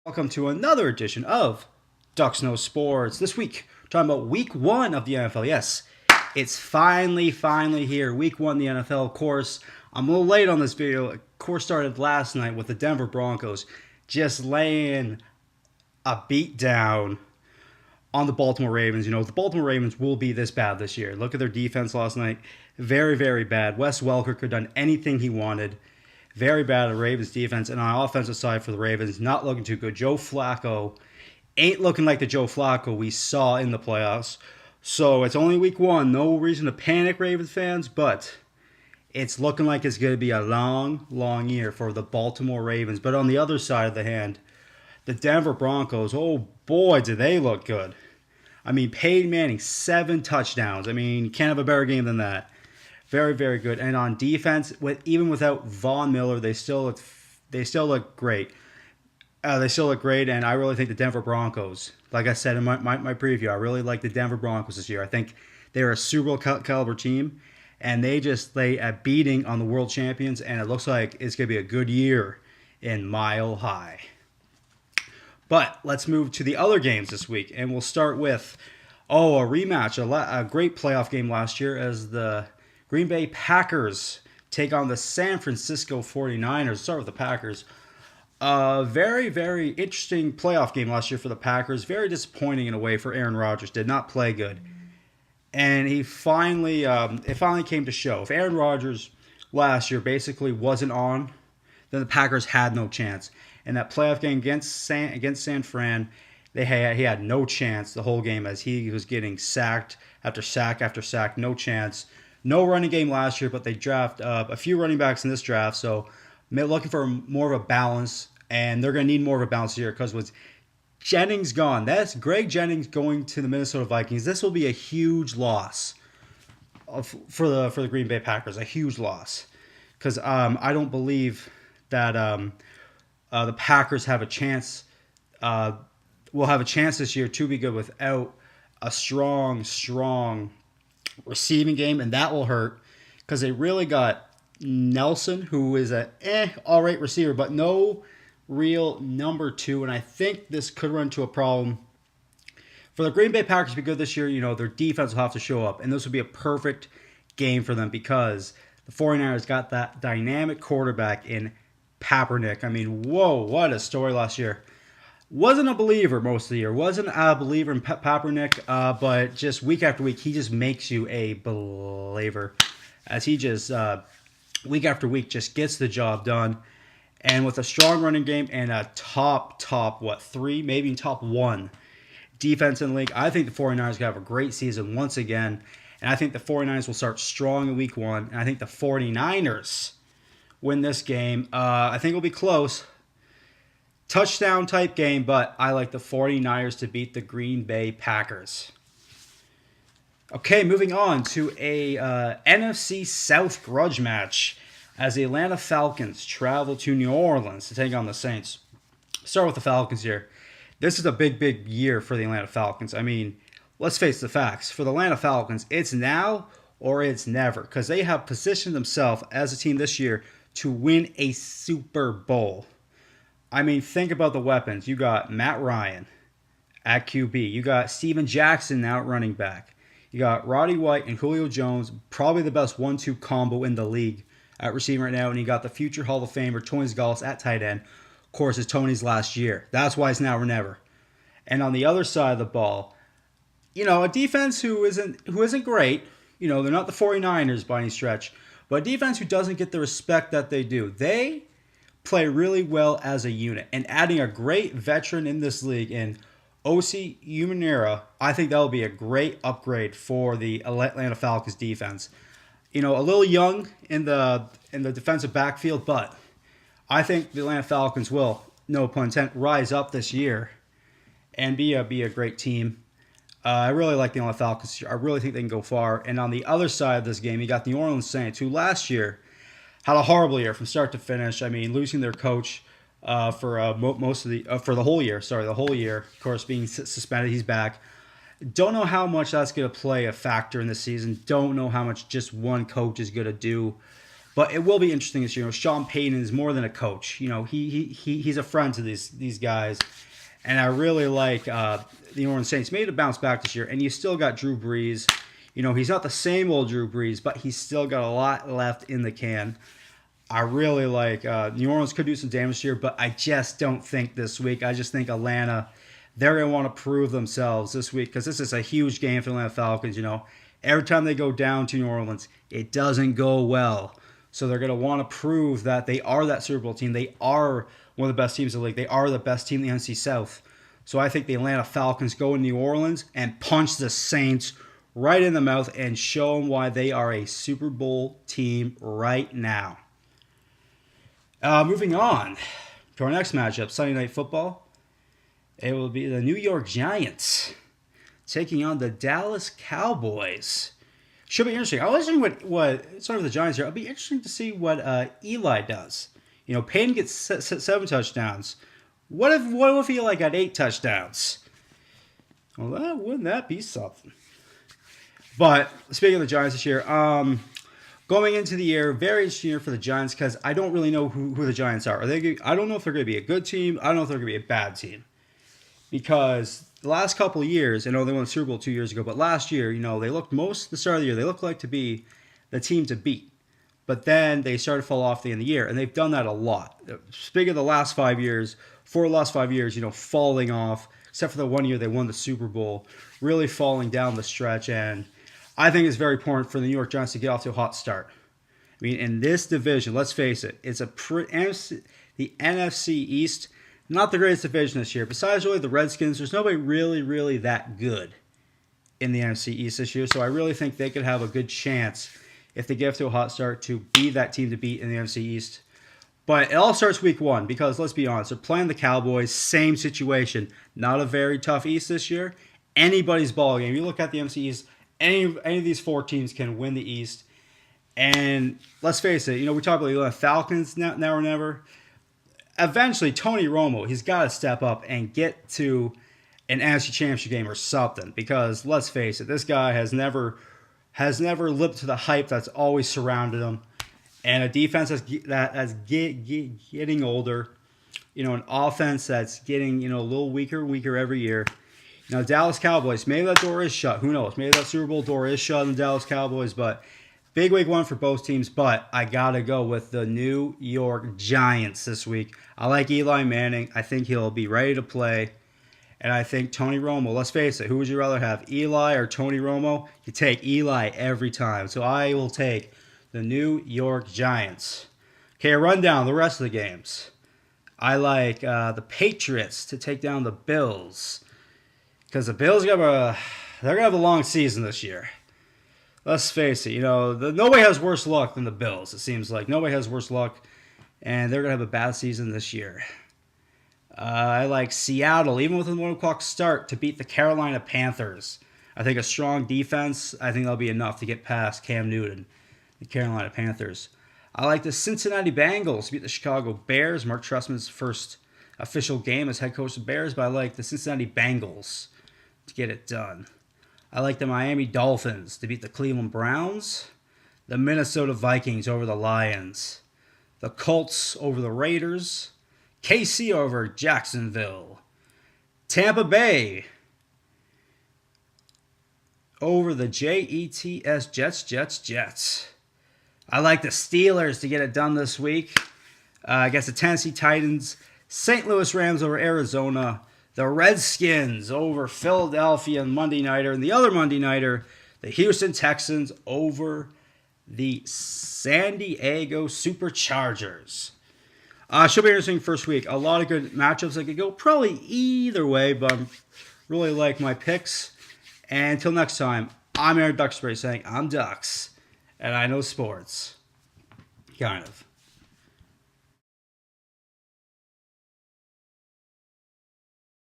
Welcome to another edition of Ducks No Sports. This week, we're talking about Week 1 of the NFL. Yes, it's finally here. Week 1 of the NFL. Of course, I'm a little late on this video. Of course, started last night with the Denver Broncos just laying a beat down on the Baltimore Ravens. You know, the Baltimore Ravens will be this bad this year. Look at their defense last night. Very bad. Wes Welker could have done anything he wanted. Very bad at Ravens defense. And on offensive side for the Ravens, not looking too good. Joe Flacco ain't looking like the Joe Flacco we saw in the playoffs. So it's only week 1. No reason to panic, Ravens fans. But it's looking like it's going to be a long year for the Baltimore Ravens. But on the other side of the hand, the Denver Broncos, oh boy, do they look good. I mean, Peyton Manning, 7 touchdowns. I mean, you can't have a better game than that. Very good. And on defense, even without Von Miller, they still look great. They still look great, and I really think the Denver Broncos, like I said in my preview, I really like the Denver Broncos this year. I think they're a Super Bowl caliber team, and they just lay a beating on the world champions, and it looks like it's going to be a good year in Mile High. But let's move to the other games this week, and we'll start with, a rematch, a great playoff game last year as the Green Bay Packers take on the San Francisco 49ers. Start with the Packers. Very interesting playoff game last year for the Packers. Very disappointing in a way for Aaron Rodgers. Did not play good. And it finally came to show. If Aaron Rodgers last year basically wasn't on, then the Packers had no chance. And that playoff game against San Fran, he had no chance the whole game as he was getting sacked after sack after sack. No chance. No running game last year, but they draft a few running backs in this draft. So looking for more of a balance, and they're going to need more of a balance here because with Jennings gone, that's Greg Jennings going to the Minnesota Vikings. This will be a huge loss for the Green Bay Packers, a huge loss because I don't believe that the Packers have a chance. Will have a chance this year to be good without a strong receiving game, and that will hurt because they really got Nelson, who is a all right receiver, but no real number 2, and I think this could run into a problem for the Green Bay Packers to be good this year. You know, their defense will have to show up, and this would be a perfect game for them because the 49ers got that dynamic quarterback in Kaepernick. I mean, whoa, what a story last year. Wasn't a believer most of the year. Wasn't a believer in Kaepernick, but just week after week, he just makes you a believer. As he just, week after week, just gets the job done. And with a strong running game and a top 3, maybe top 1 defense in the league, I think the 49ers are going to have a great season once again. And I think the 49ers will start strong in week 1. And I think the 49ers win this game. I think it'll be close. Touchdown type game, but I like the 49ers to beat the Green Bay Packers. Okay, moving on to a NFC South grudge match as the Atlanta Falcons travel to New Orleans to take on the Saints. Start with the Falcons here. This is a big year for the Atlanta Falcons. I mean, let's face the facts. For the Atlanta Falcons, it's now or it's never because they have positioned themselves as a team this year to win a Super Bowl. I mean, think about the weapons. You got Matt Ryan at QB. You got Steven Jackson now at running back. You got Roddy White and Julio Jones, probably the best 1-2 combo in the league at receiver right now. And you got the future Hall of Famer, Tony Gonzalez at tight end. Of course, it's Tony's last year. That's why it's now or never. And on the other side of the ball, you know, a defense who isn't great. You know, they're not the 49ers by any stretch. But a defense who doesn't get the respect that they do. They play really well as a unit, and adding a great veteran in this league in O.C. Umanera, I think that will be a great upgrade for the Atlanta Falcons defense. You know, a little young in the defensive backfield, but I think the Atlanta Falcons will, no pun intended, rise up this year and be a great team. I really like the Atlanta Falcons. I really think they can go far. And on the other side of this game, you got the New Orleans Saints, who last year had a horrible year from start to finish. I mean, losing their coach for most of the whole year. Sorry, the whole year. Of course, being suspended, he's back. Don't know how much that's going to play a factor in this season. Don't know how much just one coach is going to do. But it will be interesting this year. Sean Payton is more than a coach. He's a friend to these guys. And I really like the New Orleans Saints. Made a bounce back this year. And you still got Drew Brees. He's not the same old Drew Brees, but he's still got a lot left in the can. I really like New Orleans could do some damage here, but I just don't think this week. I just think Atlanta, they're going to want to prove themselves this week because this is a huge game for the Atlanta Falcons. Every time they go down to New Orleans, it doesn't go well. So they're going to want to prove that they are that Super Bowl team. They are one of the best teams in the league. They are the best team in the NFC South. So I think the Atlanta Falcons go in New Orleans and punch the Saints right in the mouth and show them why they are a Super Bowl team right now. Moving on to our next matchup, Sunday Night Football. It will be the New York Giants taking on the Dallas Cowboys. Should be interesting. I was wondering what sort of the Giants here. It'll be interesting to see what Eli does. Payton gets 7 touchdowns. What if Eli got 8 touchdowns? Well, wouldn't that be something? But speaking of the Giants this year, going into the year, very interesting year for the Giants because I don't really know who the Giants are. I don't know if they're going to be a good team. I don't know if they're going to be a bad team. Because the last couple of years, I know they won the Super Bowl 2 years ago, but last year, they looked the start of the year, they looked like to be the team to beat. But then they started to fall off the end of the year, and they've done that a lot. Speaking of the last 5 years, falling off, except for the 1 year they won the Super Bowl, really falling down the stretch, and I think it's very important for the New York Giants to get off to a hot start. I mean, in this division, let's face it, it's the NFC East, not the greatest division this year. Besides really the Redskins, there's nobody really that good in the NFC East this year. So I really think they could have a good chance if they get off to a hot start to be that team to beat in the NFC East. But it all starts week 1 because let's be honest, they're playing the Cowboys, same situation. Not a very tough East this year. Anybody's ball game. You look at the NFC East, any of these 4 teams can win the East. And let's face it, we talk about the Falcons now or never. Eventually, Tony Romo, he's got to step up and get to an NFC Championship game or something. Because let's face it, this guy has never lived to the hype that's always surrounded him. And a defense that's getting older. An offense that's getting a little weaker every year. Dallas Cowboys, maybe that door is shut. Who knows? Maybe that Super Bowl door is shut in the Dallas Cowboys. But big week 1 for both teams. But I got to go with the New York Giants this week. I like Eli Manning. I think he'll be ready to play. And I think Tony Romo, let's face it, who would you rather have, Eli or Tony Romo? You take Eli every time. So I will take the New York Giants. Okay, run down the rest of the games. I like the Patriots to take down the Bills. Because the Bills, they're going to have a long season this year. Let's face it, nobody has worse luck than the Bills, it seems like. Nobody has worse luck, and they're going to have a bad season this year. I like Seattle, even with a 1 o'clock start, to beat the Carolina Panthers. I think a strong defense, I think that'll be enough to get past Cam Newton, the Carolina Panthers. I like the Cincinnati Bengals to beat the Chicago Bears. Mark Trestman's first official game as head coach of the Bears, but I like the Cincinnati Bengals to get it done. I like the Miami Dolphins to beat the Cleveland Browns. The Minnesota Vikings over the Lions. The Colts over the Raiders. KC over Jacksonville. Tampa Bay over the Jets. I like the Steelers to get it done this week against the Tennessee Titans. St. Louis Rams over Arizona. The Redskins over Philadelphia and Monday Nighter. And the other Monday Nighter, the Houston Texans over the San Diego Superchargers. Should be interesting first week. A lot of good matchups that could go probably either way, but I really like my picks. And until next time, I'm Aaron Duxbury saying I'm Dux, and I know sports. Kind of.